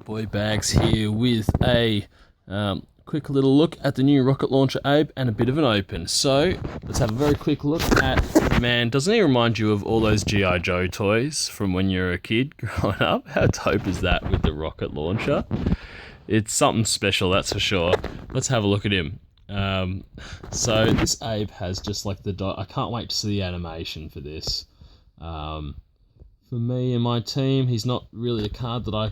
Boy Bags here with a quick little look at the new rocket launcher ABE and a bit of an open. So let's have a very quick look at, man, doesn't he remind you of all those G.I. Joe toys from when you were a kid growing up? How dope is that with the rocket launcher? It's something special, that's for sure. Let's have a look at him. So this ABE has just like I can't wait to see the animation for this. For me and my team, he's not really a card that I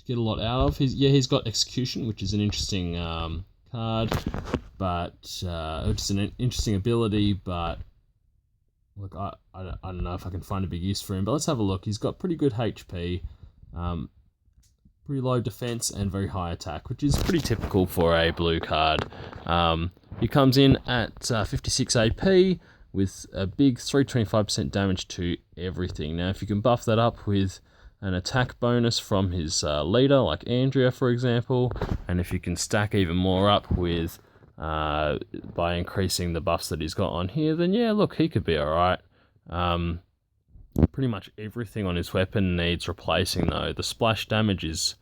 get a lot out of. He's got Execution, which is an interesting card, but it's an interesting ability. But look, I don't know if I can find a big use for him. But let's have a look. He's got pretty good HP, pretty low defense, and very high attack, which is pretty typical for a blue card. He comes in at 56 AP with a big 325% damage to everything. Now, if you can buff that up with an attack bonus from his leader, like Andrea, for example, and if you can stack even more up with by increasing the buffs that he's got on here, then yeah, look, he could be alright. Pretty much everything on his weapon needs replacing, though. The splash damage is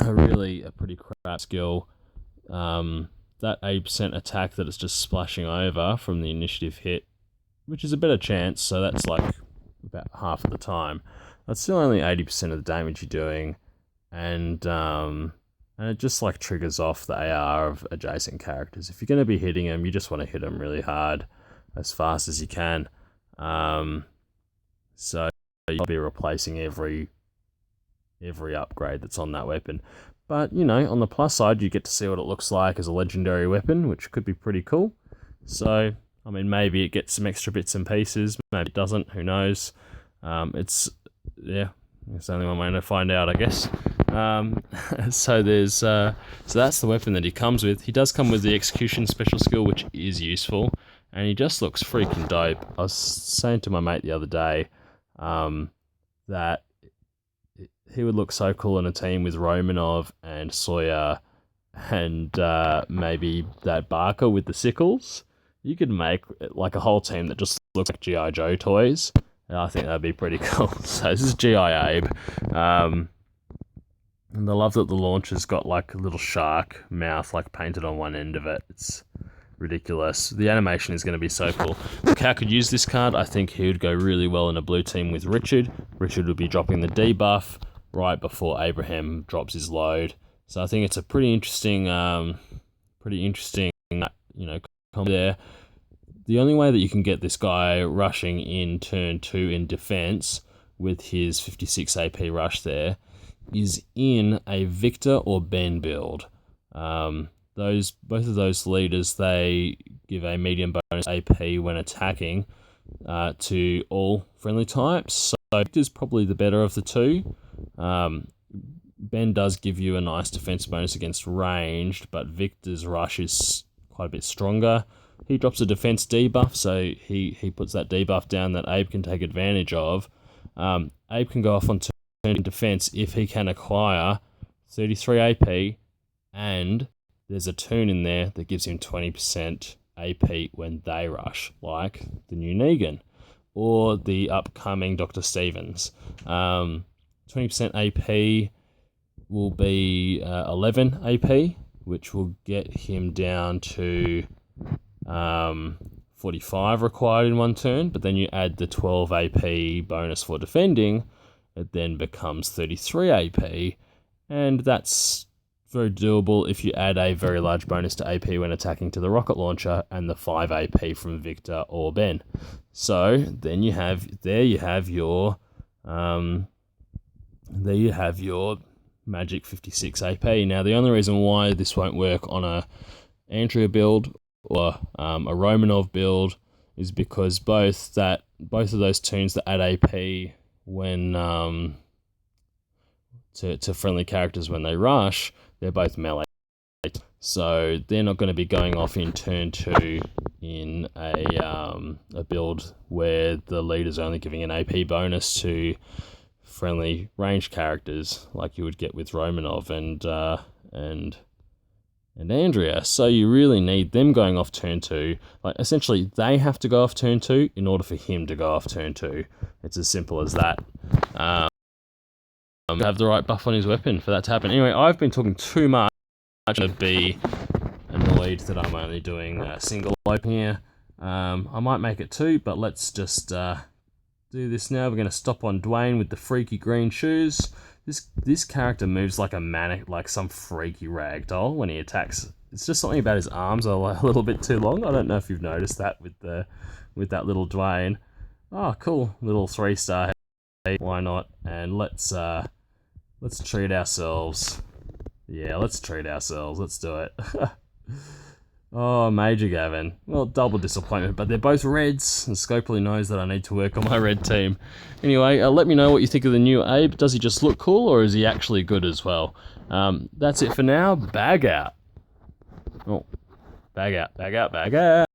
really a pretty crap skill. That 80% attack that it's just splashing over from the initiative hit, which is a better chance, so that's like about half of the time. That's still only 80% of the damage you're doing, and it just like triggers off the AR of adjacent characters. If you're going to be hitting them, you just want to hit them really hard, as fast as you can. So you'll be replacing every upgrade that's on that weapon. But, you know, on the plus side, you get to see what it looks like as a legendary weapon, which could be pretty cool. So, I mean, maybe it gets some extra bits and pieces, maybe it doesn't, who knows. It's the only one way to find out, I guess. So that's the weapon that he comes with. He does come with the Execution special skill, which is useful, and he just looks freaking dope. I was saying to my mate the other day that he would look so cool in a team with Romanov and Sawyer and maybe that Barker with the sickles. You could make like a whole team that just looks like G.I. Joe toys. And I think that'd be pretty cool. So this is G.I. ABE. And I love that the launcher's got like a little shark mouth like painted on one end of it. It's ridiculous. The animation is going to be so cool. Look, how could use this card? I think he would go really well in a blue team with Richard. Richard would be dropping the debuff right before Abraham drops his load. So I think it's a pretty interesting, combo there. The only way that you can get this guy rushing in turn 2 in defense with his 56 AP rush there is in a Victor or Ben build. Both of those leaders, they give a medium bonus AP when attacking to all friendly types. So Victor's probably the better of the two. Ben does give you a nice defense bonus against ranged, but Victor's rush is quite a bit stronger. He drops a defense debuff, so he puts that debuff down that ABE can take advantage of. ABE can go off on turn in defense if he can acquire 33 AP, and there's a tune in there that gives him 20% AP when they rush, like the new Negan or the upcoming Dr. Stevens. 20% AP will be 11 AP, which will get him down to 45 required in one turn, but then you add the 12 AP bonus for defending, it then becomes 33 AP, and that's very doable if you add a very large bonus to AP when attacking to the rocket launcher and the 5 AP from Victor or Ben. So then you have your magic 56 AP. Now the only reason why this won't work on a Andrea build or a Romanov build is because both of those tunes that add AP when to friendly characters when they rush, they're both melee. So they're not going to be going off in turn 2 in a build where the leader's only giving an AP bonus to friendly ranged characters like you would get with Romanov and Andrea. So you really need them going off turn 2. Like essentially they have to go off turn 2 in order for him to go off turn 2. It's as simple as that. have the right buff on his weapon for that to happen. Anyway, I've been talking too much. I'm going to be annoyed that I'm only doing a single open here. I might make it 2, but let's just do this now. We're going to stop on Dwayne with the freaky green shoes. This character moves like a manic, like some freaky ragdoll when he attacks. It's just something about his arms are a little bit too long. I don't know if you've noticed that with that little Dwayne. Oh, cool, little 3-star. Hey, why not? And let's treat ourselves. Yeah, let's treat ourselves. Let's do it. Oh, Major Gavin. Well, double disappointment, but they're both reds, and Scopely knows that I need to work on my red team. Anyway, let me know what you think of the new Abe. Does he just look cool, or is he actually good as well? That's it for now. Bag out. Oh, bag out, bag out, bag out.